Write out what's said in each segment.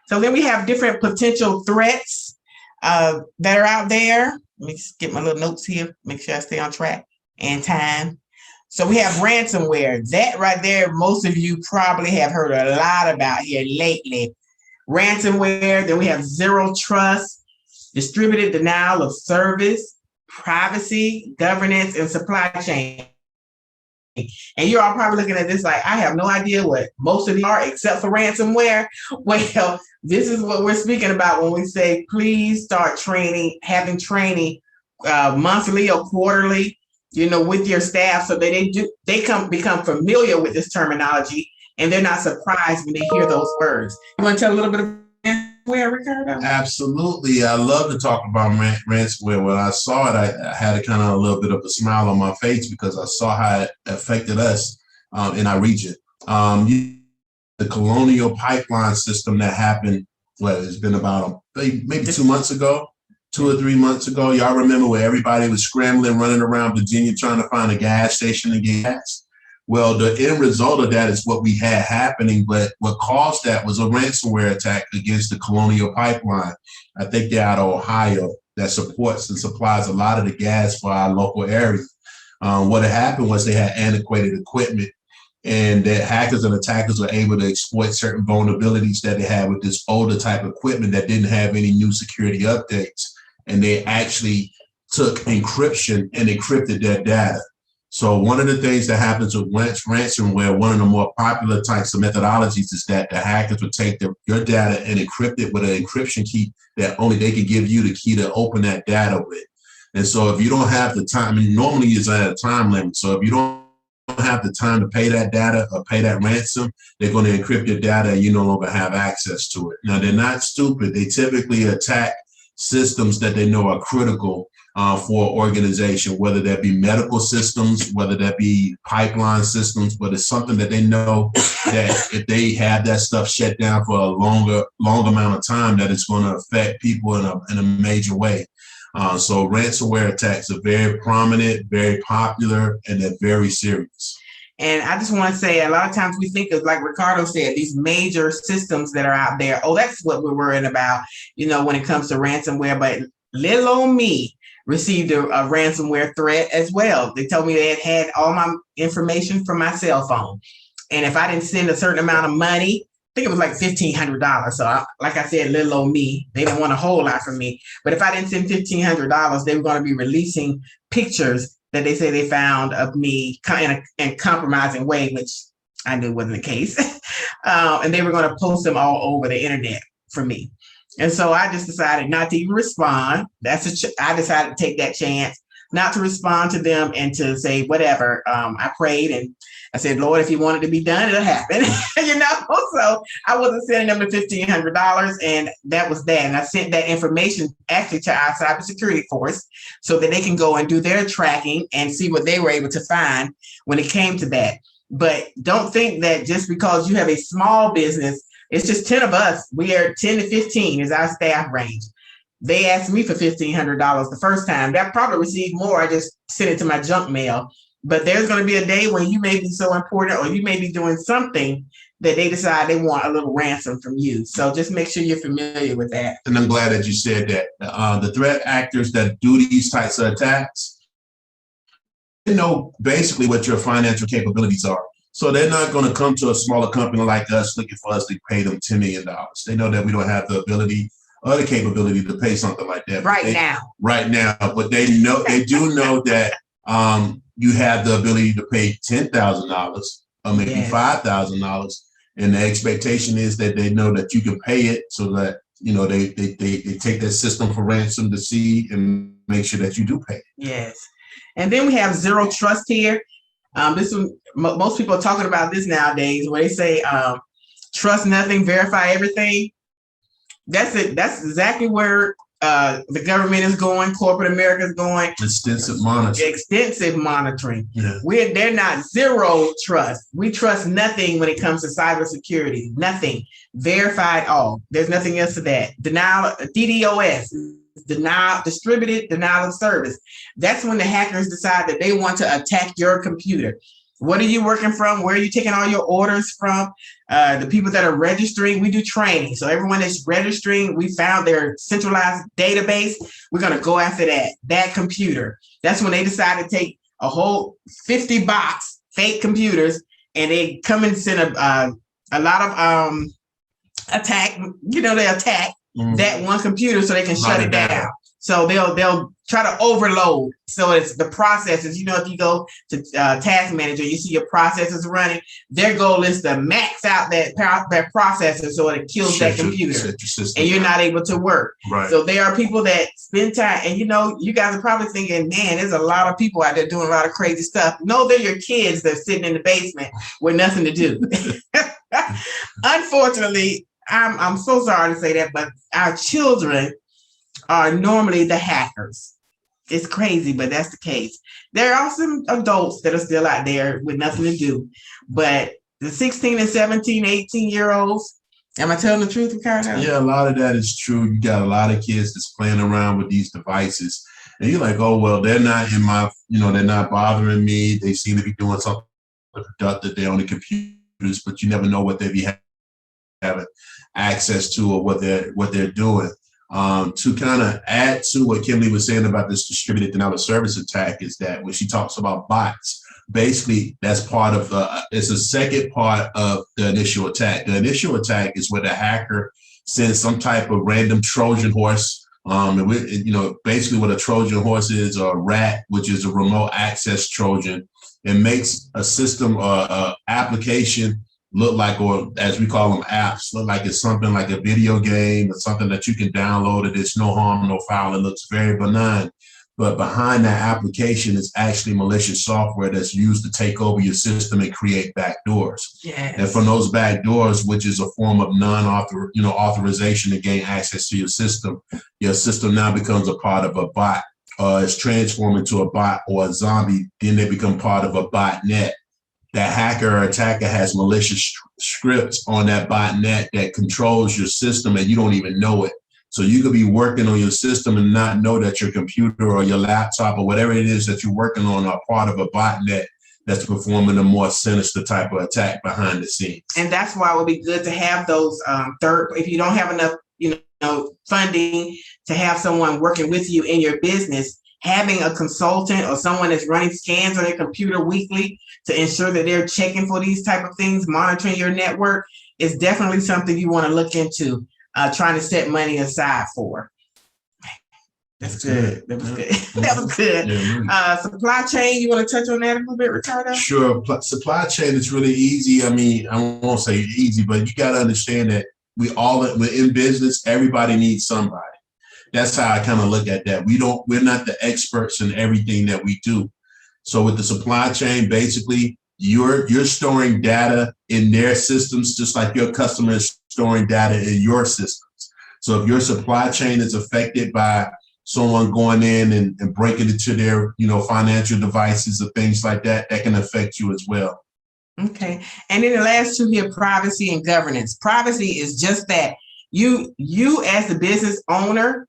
So then we have different potential threats that are out there. Let me just get my little notes here, make sure I stay on track and time. So we have ransomware. That right there, most of you probably have heard a lot about here lately. Ransomware, then we have zero trust, distributed denial of service, privacy, governance, and supply chain. And you're all probably looking at this like, I have no idea what most of these are except for ransomware. Well, this is what we're speaking about when we say, please start training, having training monthly or quarterly, with your staff so that they become familiar with this terminology and they're not surprised when they hear those words. You want to tell a little bit of ransomware, Ricardo? Absolutely. I love to talk about ransomware. When I saw it, I had a kind of a little bit of a smile on my face because I saw how it affected us in our region. The Colonial pipeline system that happened, it's been about maybe 2 months ago, 2 or 3 months ago. Y'all remember where everybody was scrambling, running around Virginia trying to find a gas station to get gas? Well, the end result of that is what we had happening, but what caused that was a ransomware attack against the Colonial pipeline. I think they're out of Ohio, that supports and supplies a lot of the gas for our local area. What had happened was they had antiquated equipment, and that hackers and attackers were able to exploit certain vulnerabilities that they had with this older type of equipment that didn't have any new security updates. And they actually took encryption and encrypted their data. So one of the things that happens with ransomware, one of the more popular types of methodologies is that the hackers would take your data and encrypt it with an encryption key that only they could give you the key to open that data with. And so if you don't have the time, normally it's at a time limit. So if you don't have the time to pay that data or pay that ransom, they're going to encrypt your data and you no longer have access to it. Now, they're not stupid. They typically attack systems that they know are critical for an organization, whether that be medical systems, whether that be pipeline systems, but it's something that they know that if they have that stuff shut down for a long amount of time, that it's going to affect people in a major way. So ransomware attacks are very prominent, very popular, and they're very serious. And I just want to say, a lot of times we think of, like Ricardo said, these major systems that are out there. Oh, that's what we're worrying about, when it comes to ransomware. But little old me received a ransomware threat as well. They told me they had all my information from my cell phone. And if I didn't send a certain amount of money, I think it was like $1,500. So like I said, little old me, they didn't want a whole lot from me. But if I didn't send $1,500, they were going to be releasing pictures that they say they found of me in a compromising way, which I knew wasn't the case. And they were going to post them all over the internet for me. And so I just decided not to even respond. I decided to take that chance, not to respond to them and to say whatever. I prayed and I said, Lord, if you want it to be done, it'll happen. So I wasn't sending them the $1,500, and that was that. And I sent that information actually to our cybersecurity force so that they can go and do their tracking and see what they were able to find when it came to that. But don't think that just because you have a small business, it's just 10 of us. We are 10 to 15 is our staff range. They asked me for $1,500 the first time. That probably received more. I just sent it to my junk mail. But there's going to be a day when you may be so important, or you may be doing something that they decide they want a little ransom from you. So just make sure you're familiar with that. And I'm glad that you said that. The threat actors that do these types of attacks, they know basically what your financial capabilities are. So they're not going to come to a smaller company like us looking for us to pay them $10 million. They know that we don't have the ability or the capability to pay something like that right now. But they do know that you have the ability to pay $10,000 or maybe $5,000, and the expectation is that they know that you can pay it, so that they take that system for ransom to see and make sure that you do pay. Yes, and then we have zero trust here. This one, most people are talking about this nowadays, where they say trust nothing, verify everything. That's it. That's exactly where the government is going. Corporate America is going. Extensive monitoring. Yeah. They're not zero trust. We trust nothing when it comes to cybersecurity. Nothing. Verified all. There's nothing else to that. Denial, DDoS. Distributed denial of service. That's when the hackers decide that they want to attack your computer. What are you working from? Where are you taking all your orders from? The people that are registering, we do training. So everyone that's registering, we found their centralized database. We're going to go after that computer. That's when they decide to take a whole 50 box fake computers, and they come and send a lot of attack. They attack that one computer so they can shut it down. So they'll try to overload. So it's the processes. If you go to Task Manager, you see your processes running. Their goal is to max out that processor so it kills that computer, and you're not able to work. Right. So there are people that spend time, and you guys are probably thinking, man, there's a lot of people out there doing a lot of crazy stuff. No, they're your kids that are sitting in the basement with nothing to do. Unfortunately, I'm so sorry to say that, but our children are normally the hackers. It's crazy, but that's the case. There are some adults that are still out there with nothing to do, but the 16 and 17, 18-year-olds, am I telling the truth, Ricardo? Yeah, a lot of that is true. You got a lot of kids that's playing around with these devices, and you're like, oh, well, they're not in my, they're not bothering me. They seem to be doing something productive. They're on the computers, but you never know what they be having access to or what they're doing. To kind of add to what Kimberly was saying about this distributed denial of service attack is that when she talks about bots, basically that's part of it's a second part of the initial attack. The initial attack is where the hacker sends some type of random Trojan horse. Basically what a Trojan horse is, or a rat, which is a remote access Trojan. It makes a system or application look like, or as we call them, apps, look like it's something like a video game or something that you can download. It is no harm, no foul. It looks very benign. But behind that application is actually malicious software that's used to take over your system and create backdoors. Yes. And from those backdoors, which is a form of authorization to gain access to your system now becomes a part of a bot. It's transformed into a bot or a zombie. Then they become part of a botnet. That hacker or attacker has malicious scripts on that botnet that controls your system, and you don't even know it. So you could be working on your system and not know that your computer or your laptop or whatever it is that you're working on are part of a botnet that's performing a more sinister type of attack behind the scenes. And that's why it would be good to have those if you don't have enough, funding to have someone working with you in your business, having a consultant or someone that's running scans on their computer weekly to ensure that they're checking for these type of things, monitoring your network, is definitely something you want to look into, trying to set money aside for. That's good. That was good. That was good. Yeah, supply chain, you want to touch on that a little bit, Ricardo? Sure. Supply chain is really easy. I mean, I won't say easy, but you got to understand that we're in business. Everybody needs somebody. That's how I kind of look at that. We're not the experts in everything that we do. So with the supply chain, basically, you're storing data in their systems, just like your customer is storing data in your systems. So if your supply chain is affected by someone going in and breaking into their, financial devices or things like that, that can affect you as well. Okay. And then the last two here, privacy and governance. Privacy is just that. You as the business owner,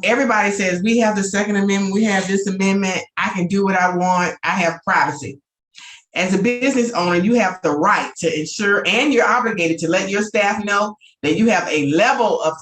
everybody says we have the Second Amendment, we have this amendment, I can do what I want, I have privacy. As a business owner, you have the right to ensure, and you're obligated to let your staff know that you have a level of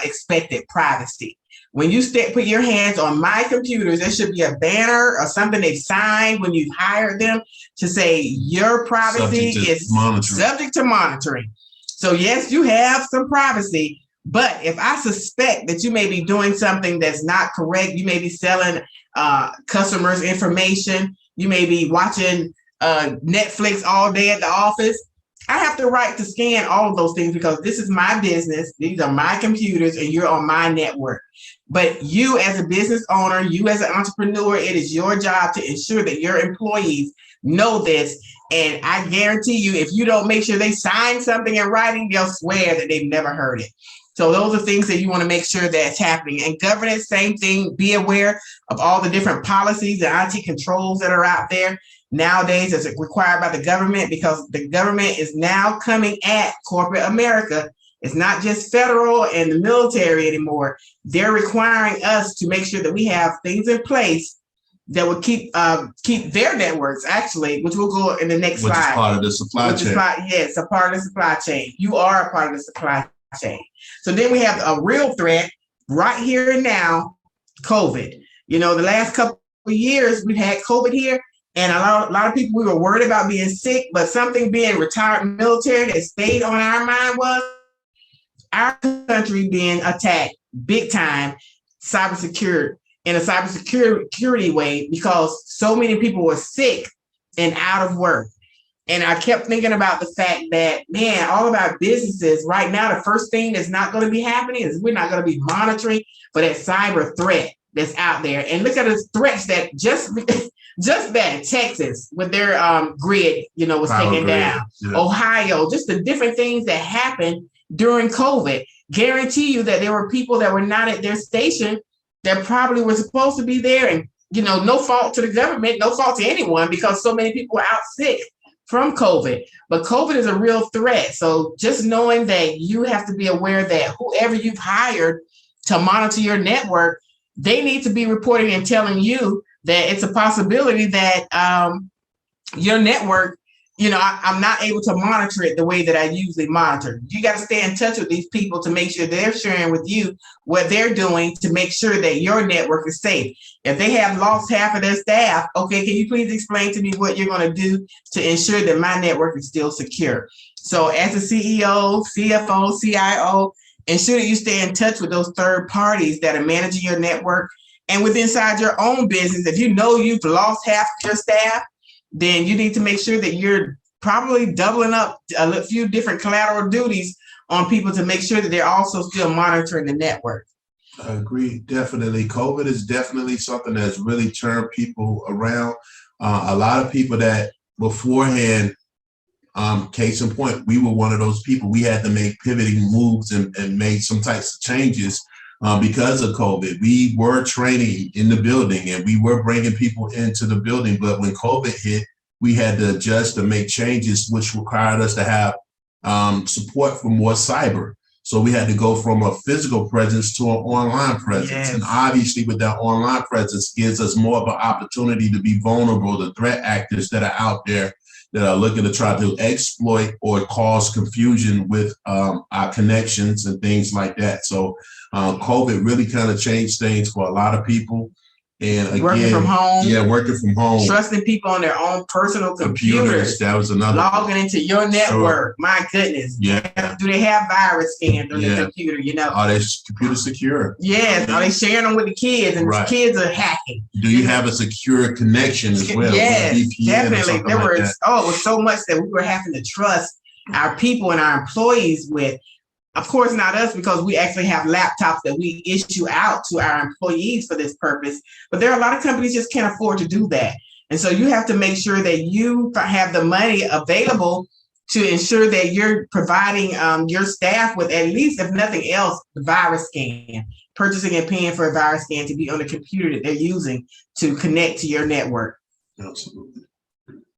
expected privacy. When you put your hands on my computers, there should be a banner or something they've signed when you've hired them to say your privacy is subject to monitoring. So yes, you have some privacy. But if I suspect that you may be doing something that's not correct, you may be selling customers information, you may be watching Netflix all day at the office, I have the right to scan all of those things because this is my business, these are my computers, and you're on my network. But you as a business owner, you as an entrepreneur, it is your job to ensure that your employees know this. And I guarantee you, if you don't make sure they sign something in writing, they'll swear that they've never heard it. So those are things that you want to make sure that's happening. And governance, same thing. Be aware of all the different policies and IT controls that are out there nowadays as required by the government, because the government is now coming at corporate America. It's not just federal and the military anymore. They're requiring us to make sure that we have things in place that would keep their networks actually, which we'll go in the next slide. Which is part of the supply chain. Yes, a part of the supply chain. You are a part of the supply chain. So then we have a real threat right here and now, COVID. The last couple of years we've had COVID here, and a lot of people, we were worried about being sick, but something being retired military that stayed on our mind was our country being attacked big time, in a cybersecurity way, because so many people were sick and out of work. And I kept thinking about the fact that, man, all of our businesses right now, the first thing that's not going to be happening is we're not going to be monitoring for that cyber threat that's out there. And look at the threats that just that Texas with their grid, was taken down. Yeah. Ohio, just the different things that happened during COVID. Guarantee you that there were people that were not at their station that probably were supposed to be there. And, no fault to the government, no fault to anyone, because so many people were out sick from COVID. But COVID is a real threat. So just knowing that you have to be aware that whoever you've hired to monitor your network, they need to be reporting and telling you that it's a possibility that your network, I'm not able to monitor it the way that I usually monitor. You got to stay in touch with these people to make sure they're sharing with you what they're doing to make sure that your network is safe. If they have lost half of their staff, okay, can you please explain to me what you're going to do to ensure that my network is still secure? So as a CEO, CFO, CIO, ensure that you stay in touch with those third parties that are managing your network. And inside your own business, if you've lost half of your staff, then you need to make sure that you're probably doubling up a few different collateral duties on people to make sure that they're also still monitoring the network. I agree, definitely. COVID is definitely something that's really turned people around. A lot of people that beforehand, case in point, we were one of those people. We had to make pivoting moves and made some types of changes because of COVID. We were training in the building and we were bringing people into the building. But when COVID hit, we had to adjust and make changes, which required us to have support for more cyber. So we had to go from a physical presence to an online presence. Yes. And obviously with that online presence gives us more of an opportunity to be vulnerable to threat actors that are out there that are looking to try to exploit or cause confusion with our connections and things like that. So COVID really kind of changed things for a lot of people. And again, working from home. Yeah, working from home. Trusting people on their own personal computers. That was another. Logging into your network. Sure. My goodness. Yeah. Do they have virus scans on the computer? Are they computer secure? Yes. Are they sharing them with the kids and the kids are hacking? Do you have a secure connection as well? Yes, definitely. It was so much that we were having to trust our people and our employees with. Of course, not us, because we actually have laptops that we issue out to our employees for this purpose. But there are a lot of companies just can't afford to do that. And so you have to make sure that you have the money available to ensure that you're providing your staff with, at least, if nothing else, the virus scan, purchasing and paying for a virus scan to be on the computer that they're using to connect to your network. Absolutely.